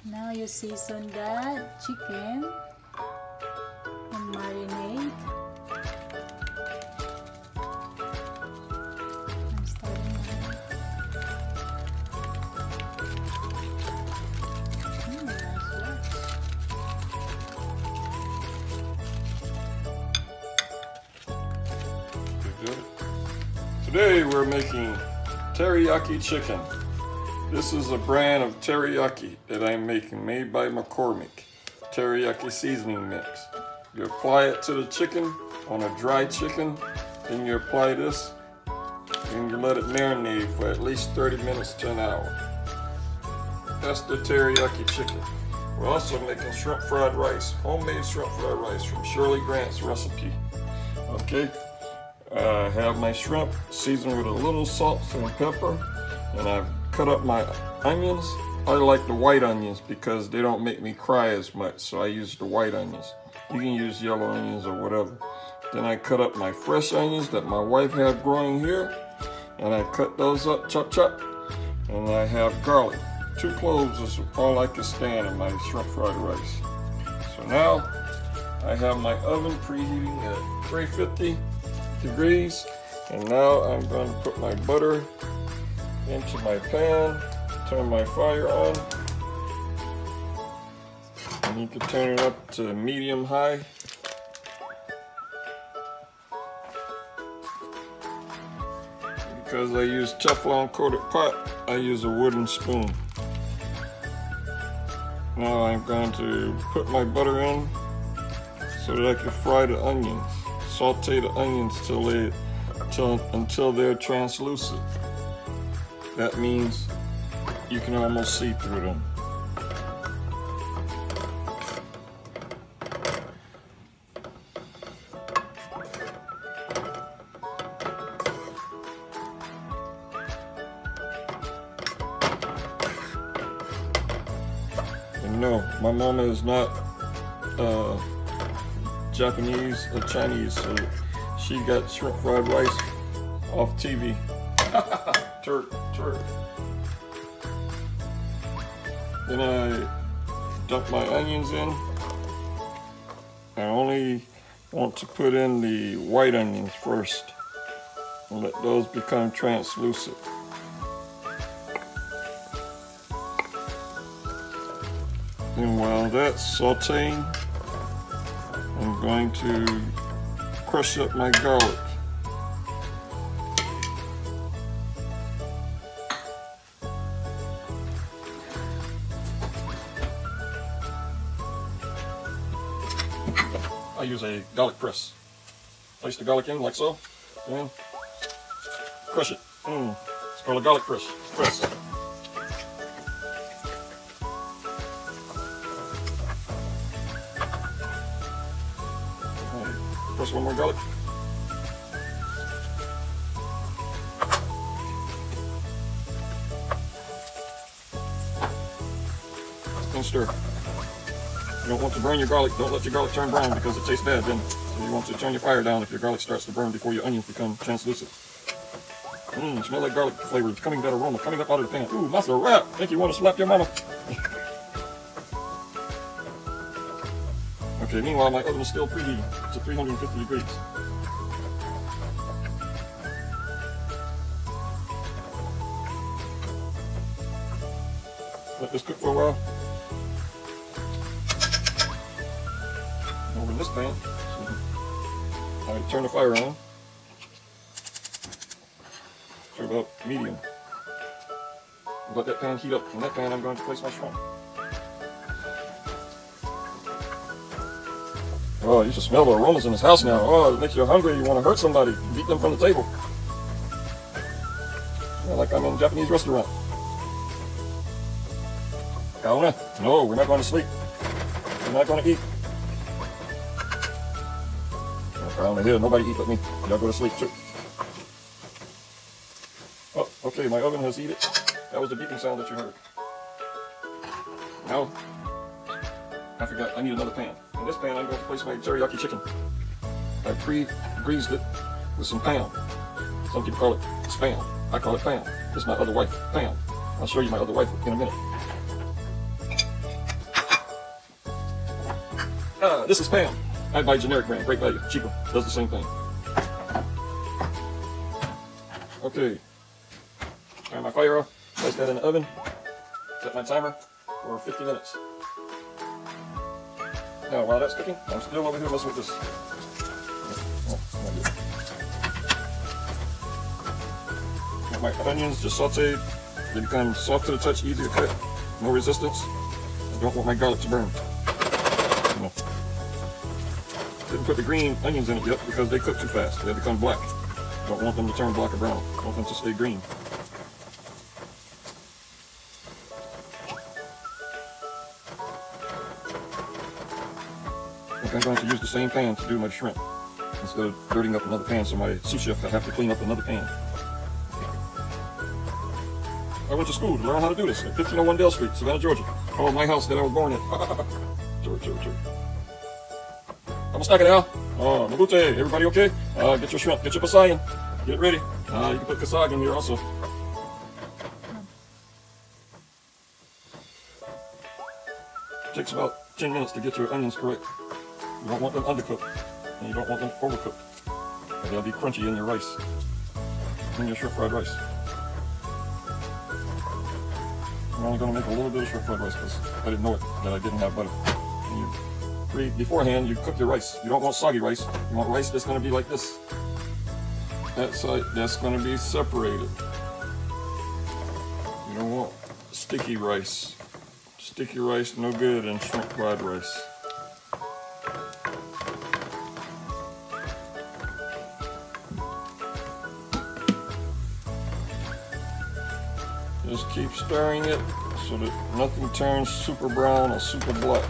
Now you season that chicken and marinate. I'm starting now. Nice work. Good. Today we're making teriyaki chicken. This is a brand of teriyaki that I'm making, made by McCormick. Teriyaki seasoning mix. You apply it to the chicken on a dry chicken, then you apply this, and you let it marinate for at least 30 minutes to an hour. That's the teriyaki chicken. We're also making shrimp fried rice, homemade shrimp fried rice from Shirley Grant's recipe. Okay, I have my shrimp seasoned with a little salt and pepper, and I've cut up my onions. I like the white onions because they don't make me cry as much, so I use the white onions. You can use yellow onions or whatever. Then I cut up my fresh onions that my wife had growing here, and I cut those up, chop chop. And I have garlic. 2 cloves is all I can stand in my shrimp fried rice. So now I have my oven preheating at 350 degrees, and now I'm going to put my butter into my pan, turn my fire on, and you can turn it up to medium high. Because I use Teflon coated pot, I use a wooden spoon. Now I'm going to put my butter in so that I can fry the onions, saute the onions until they're translucent. That means you can almost see through them. And no, my mama is not Japanese or Chinese, so she got shrimp fried rice off TV. Turk. Then I dump my onions in. I only want to put in the white onions first and let those become translucent. And while that's sauteing, I'm going to crush up my garlic. I use a garlic press. Place the garlic in like so, and crush it. It's called a garlic press. Press one more garlic. And stir. You don't want to burn your garlic. Don't let your garlic turn brown because it tastes bad then. So you want to turn your fire down if your garlic starts to burn before your onions become translucent. Smell like garlic flavor. It's coming, that aroma coming up out of the pan. Ooh, that's a wrap. Think you want to slap your mama. Okay, meanwhile my oven is still preheating to 350 degrees. Let this cook for a while. Over in this pan, I turn the fire on to about medium. Let that pan heat up. In that pan I'm going to place my shrimp. Oh, you should smell the aromas in this house now. Oh, it makes you hungry. You want to hurt somebody. Beat them from the table. Yeah, like I'm in a Japanese restaurant. Kauna? No, we're not going to sleep. We're not going to eat. Around here, nobody eat but me. Y'all go to sleep too. Oh, okay, my oven has heated. That was the beeping sound that you heard. Now, I forgot, I need another pan. In this pan, I'm going to place my teriyaki chicken. I pre-greased it with some Pam. Some people call it Spam. I call it Pam. This is my other wife, Pam. I'll show you my other wife in a minute. This is Pam. I buy generic brand, great value, cheaper, does the same thing. Okay, turn my fire off, place that in the oven, set my timer for 50 minutes. Now while that's cooking, I'm still over here messing with this. My onions just sauteed, they become soft to the touch, easy to cut, no resistance. I don't want my garlic to burn. Didn't put the green onions in it yet because they cook too fast. They become black. Don't want them to turn black or brown. I want them to stay green. I think I'm going to use the same pan to do my shrimp instead of dirtying up another pan, so my sous chef I have to clean up another pan. I went to school to learn how to do this at 1501 Dale Street, Savannah, Georgia. Oh, my house that I was born in. True. I'm stack it out. Oh, Mabute, everybody okay? Get your shrimp, get your pasayan. Get it ready. You can put kasag in here also. It takes about 10 minutes to get your onions correct. You don't want them undercooked, and you don't want them overcooked. And they'll be crunchy in your rice, in your shrimp fried rice. I'm only going to make a little bit of shrimp fried rice because I didn't know it, that I didn't have butter. Beforehand, you cook your rice. You don't want soggy rice. You want rice that's going to be like this. That's going to be separated. You don't want sticky rice. Sticky rice, no good in shrimp fried rice. Just keep stirring it so that nothing turns super brown or super black.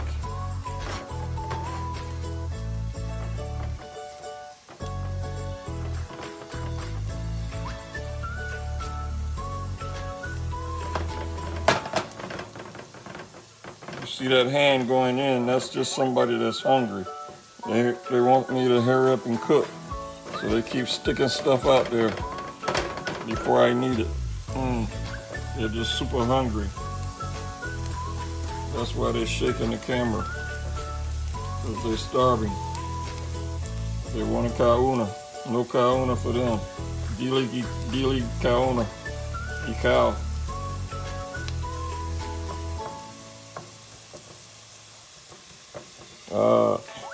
See that hand going in, that's just somebody that's hungry. They want me to hurry up and cook. So they keep sticking stuff out there before I need it. They're just super hungry. That's why they're shaking the camera. Because they're starving. They want a kauna. No kauna for them. Dili kauna. Ikaw.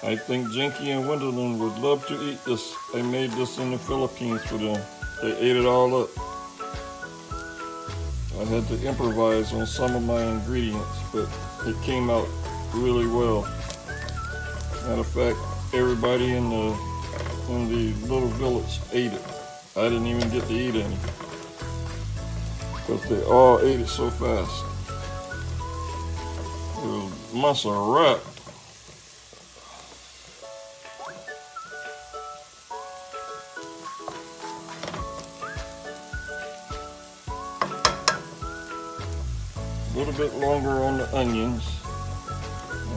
I think Jinky and Wendelin would love to eat this. I made this in the Philippines for them. They ate it all up. I had to improvise on some of my ingredients, but it came out really well. Matter of fact, everybody in the little village ate it. I didn't even get to eat any because they all ate it so fast. It was masa wrap. A little bit longer on the onions,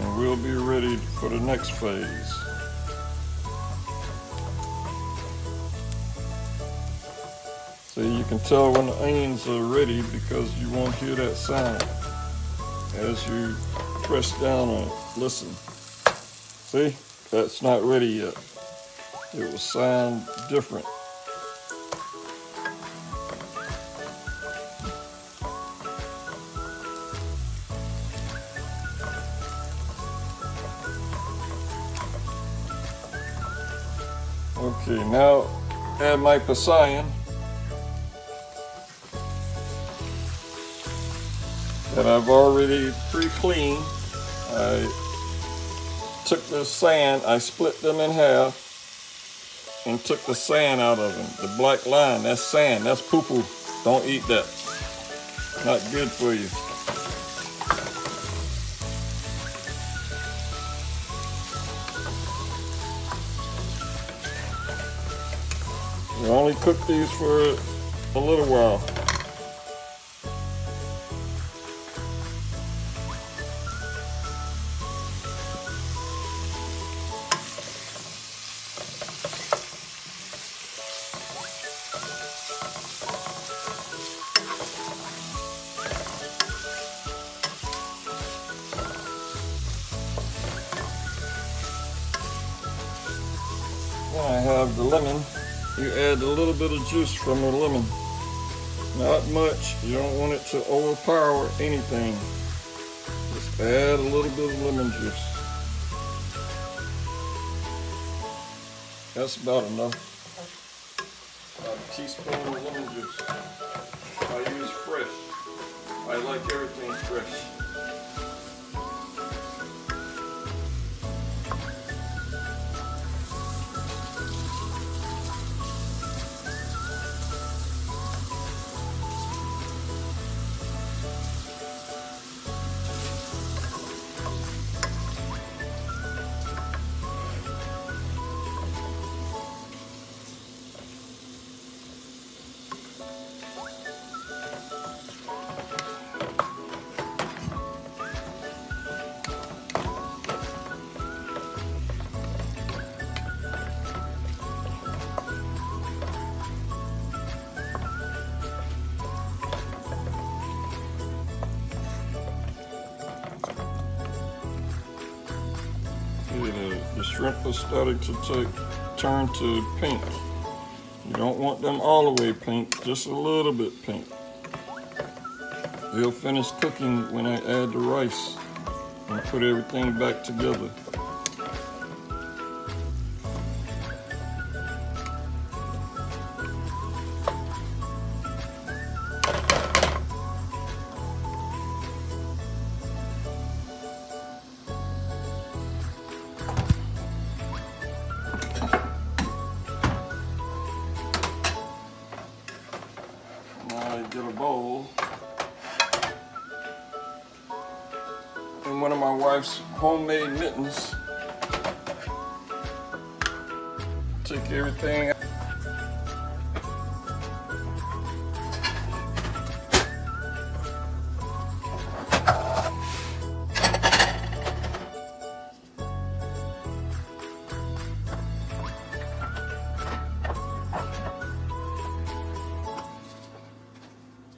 and we'll be ready for the next phase. So you can tell when the onions are ready because you won't hear that sound as you press down on it. Listen. See? That's not ready yet. It will sound different. Okay, now add my pasayan that I've already pre-cleaned. I took the sand, I split them in half and took the sand out of them. The black line, that's sand, that's poo-poo. Don't eat that. Not good for you. You only cook these for a little while. I have the lemon. You add a little bit of juice from the lemon. Not much. You don't want it to overpower anything. Just add a little bit of lemon juice. That's about enough. A teaspoon of lemon juice. I use fresh. I like everything fresh. The shrimp is starting to turn to pink. You don't want them all the way pink, just a little bit pink. They'll finish cooking when I add the rice and put everything back together. Get a bowl and one of my wife's homemade mittens. Take everything out.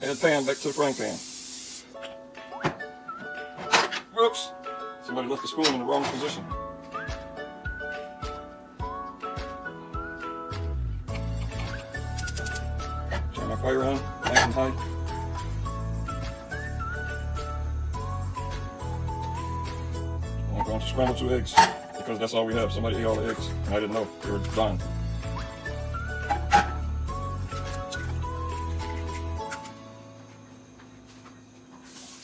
Add the pan back to the frying pan. Whoops! Somebody left the spoon in the wrong position. Turn my fire on, nice and high. I'm going to scramble 2 eggs because that's all we have. Somebody ate all the eggs and I didn't know they were done.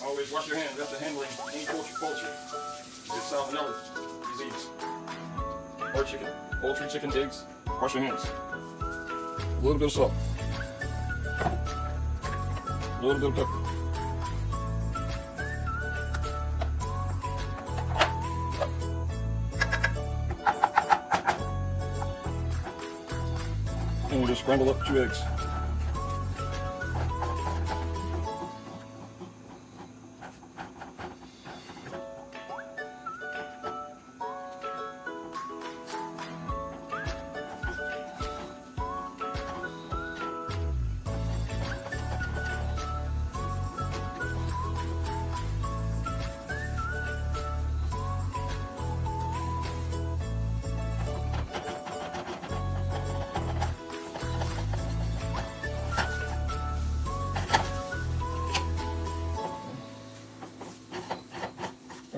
Always wash your hands after handling any poultry. It's salmonella disease. Or chicken. Poultry, chicken, eggs. Wash your hands. A little bit of salt. A little bit of pepper. And you just scramble up 2 eggs.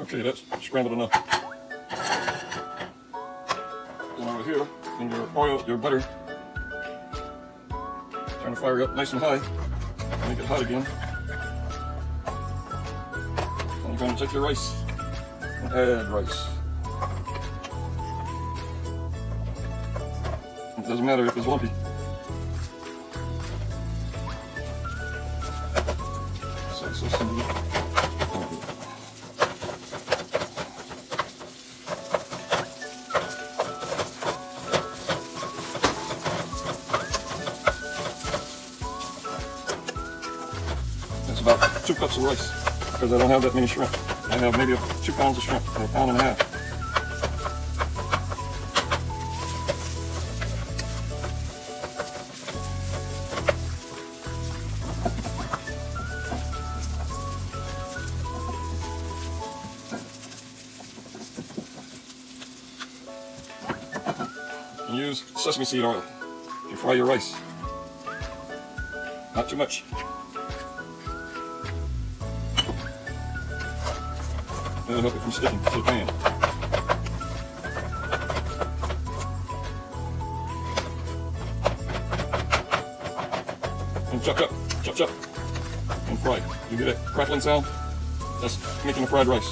Okay, that's scrambled enough. Then over here, in your oil, your butter, turn the fire up nice and high. Make it hot again. And you're going to take your rice and add rice. It doesn't matter if it's lumpy. So simple. It's about 2 cups of rice because I don't have that many shrimp. I have maybe 2 pounds of shrimp or 1.5 pounds. use sesame seed oil to fry your rice. Not too much. That'll help it from sticking to the pan. And chop, and fry. You get that crackling sound? That's making the fried rice.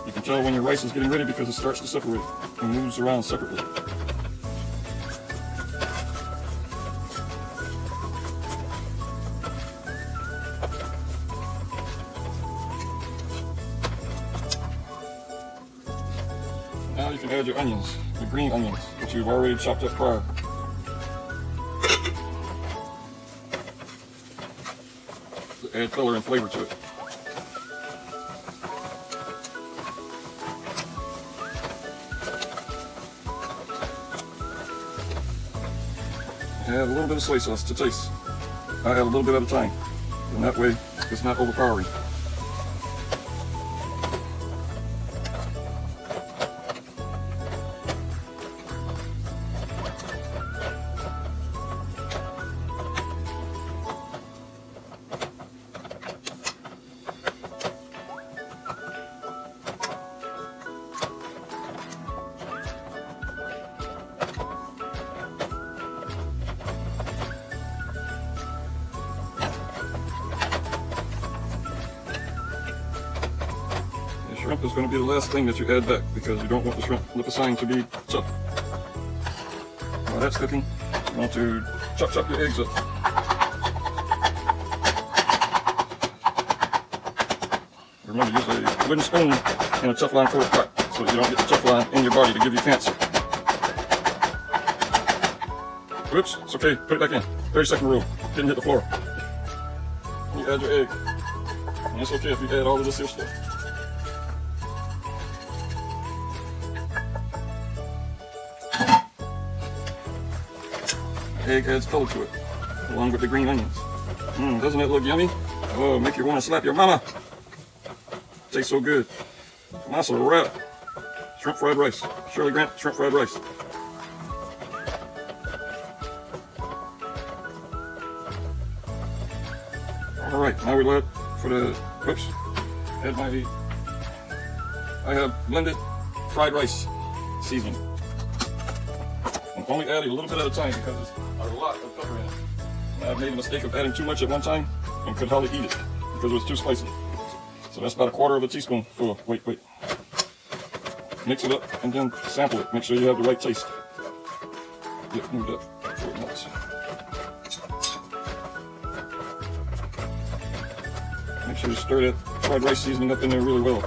You can tell when your rice is getting ready because it starts to separate and moves around separately. Now you can add your onions, the green onions, which you've already chopped up prior. To add color and flavor to it. Add a little bit of soy sauce to taste. I add a little bit at a time, and that way it's not overpowering. Shrimp is going to be the last thing that you add back because you don't want the shrimp lipicine to be tough. While that's cooking, you want to chop your eggs up. Remember, use a wooden spoon in a Teflon coated pot so that you don't get the Teflon in your body to give you cancer. Whoops, it's okay, put it back in. 30-second rule, didn't hit the floor. You add your egg, and it's okay if you add all of this here stuff. Egg adds color to it, along with the green onions. Doesn't it look yummy? Oh, make you want to slap your mama. Tastes so good. That's a wrap. Shrimp fried rice. Shirley Grant shrimp fried rice. All right, now we're for the, whoops, add I have blended fried rice seasoning. I'm only adding a little bit at a time because there's a lot of pepper in it. And I've made a mistake of adding too much at one time and could hardly eat it because it was too spicy. So that's about 1/4 of a teaspoon full. Wait. Mix it up and then sample it. Make sure you have the right taste. Get moved up before it melts. Make sure you stir that fried rice seasoning up in there really well.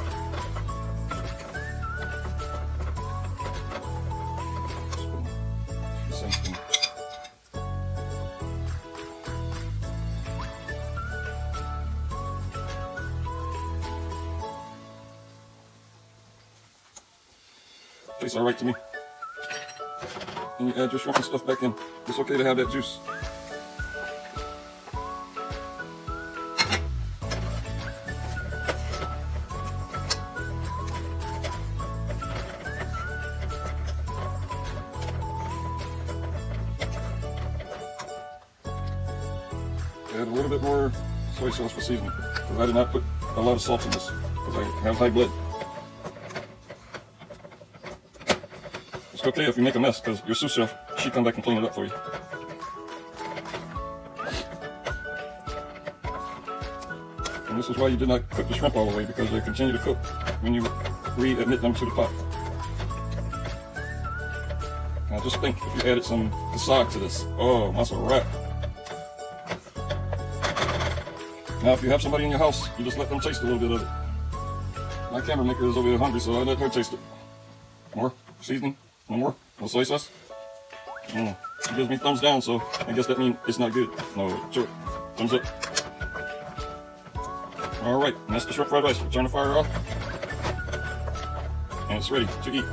Tastes alright to me. And you add your shrimp and stuff back in. It's okay to have that juice. Add a little bit more soy sauce for seasoning, because I did not put a lot of salt in this, because I have high blood. It's okay if you make a mess, because your sous chef, she come back and clean it up for you. And this is why you did not cook the shrimp all the way, because they continue to cook when you readmit them to the pot. Now just think if you added some kasag to this. Oh, that's a wrap. Now, if you have somebody in your house, you just let them taste a little bit of it. My camera maker is over here hungry, so I let her taste it. More seasoning? No more? No soy sauce? She gives me thumbs down, so I guess that means it's not good. No, sure. Thumbs up. Alright, and that's the shrimp fried rice. Turn the fire off. And it's ready to eat.